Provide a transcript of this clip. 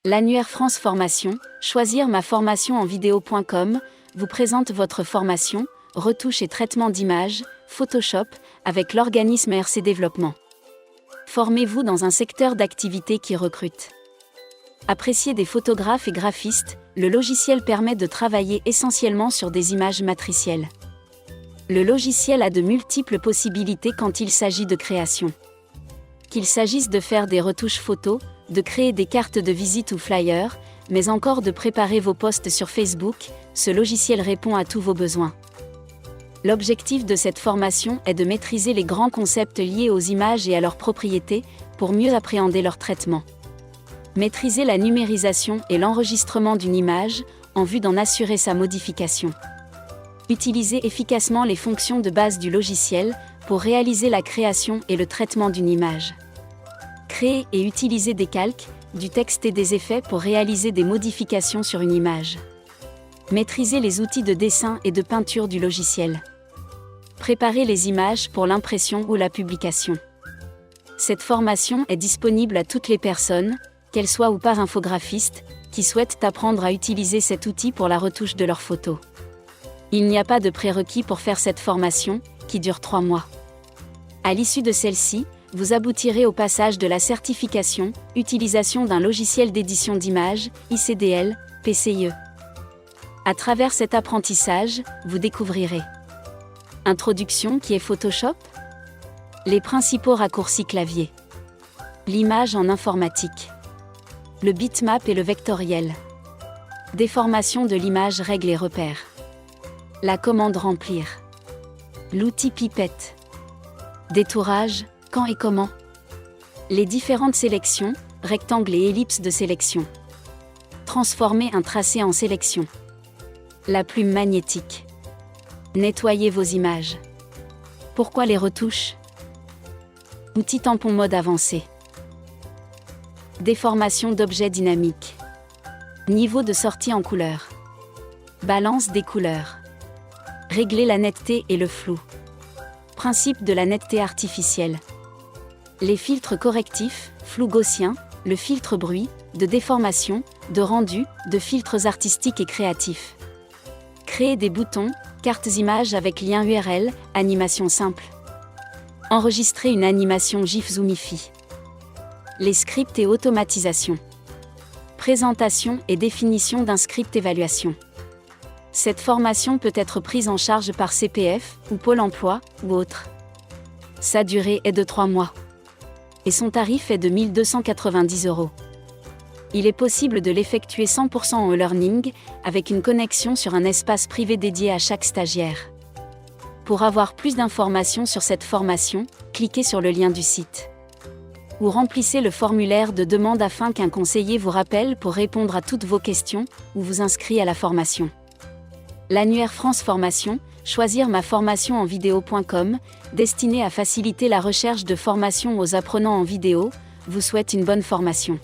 L'annuaire France Formation, choisir ma formation en vidéo.com, vous présente votre formation, retouche et traitement d'images, Photoshop, avec l'organisme RC Développement. Formez-vous dans un secteur d'activité qui recrute. Apprécié des photographes et graphistes, le logiciel permet de travailler essentiellement sur des images matricielles. Le logiciel a de multiples possibilités quand il s'agit de création. Qu'il s'agisse de faire des retouches photos, de créer des cartes de visite ou flyers, mais encore de préparer vos posts sur Facebook, ce logiciel répond à tous vos besoins. L'objectif de cette formation est de maîtriser les grands concepts liés aux images et à leurs propriétés, pour mieux appréhender leur traitement. Maîtriser la numérisation et l'enregistrement d'une image, en vue d'en assurer sa modification. Utiliser efficacement les fonctions de base du logiciel, pour réaliser la création et le traitement d'une image. Créer et utiliser des calques, du texte et des effets pour réaliser des modifications sur une image. Maîtriser les outils de dessin et de peinture du logiciel. Préparer les images pour l'impression ou la publication. Cette formation est disponible à toutes les personnes, qu'elles soient ou pas infographistes, qui souhaitent apprendre à utiliser cet outil pour la retouche de leurs photos. Il n'y a pas de prérequis pour faire cette formation, qui dure 3 mois. À l'issue de celle-ci, vous aboutirez au passage de la certification, utilisation d'un logiciel d'édition d'images, ICDL, PCIe. À travers cet apprentissage, vous découvrirez Introduction qui est Photoshop, les principaux raccourcis clavier, l'image en informatique, le bitmap et le vectoriel, déformation de l'image règles et repères, la commande remplir, l'outil pipette, détourage, quand et comment, les différentes sélections, rectangles et ellipses de sélection, transformer un tracé en sélection, la plume magnétique, nettoyer vos images. Pourquoi les retouches? Outil tampon mode avancé, déformation d'objets dynamiques, niveau de sortie en couleur, balance des couleurs, régler la netteté et le flou, principe de la netteté artificielle, les filtres correctifs, flou gaussien, le filtre bruit, de déformation, de rendu, de filtres artistiques et créatifs. Créer des boutons, cartes images avec lien URL, animation simple. Enregistrer une animation GIF Zoomify. Les scripts et automatisation. Présentation et définition d'un script évaluation. Cette formation peut être prise en charge par CPF, ou Pôle emploi, ou autre. Sa durée est de 3 mois. Et son tarif est de 1 290 €. Il est possible de l'effectuer 100% en e-learning, avec une connexion sur un espace privé dédié à chaque stagiaire. Pour avoir plus d'informations sur cette formation, cliquez sur le lien du site. Ou remplissez le formulaire de demande afin qu'un conseiller vous rappelle pour répondre à toutes vos questions, ou vous inscrit à la formation. L'annuaire France Formation, choisir ma formation en vidéo.com, destiné à faciliter la recherche de formation aux apprenants en vidéo, vous souhaite une bonne formation.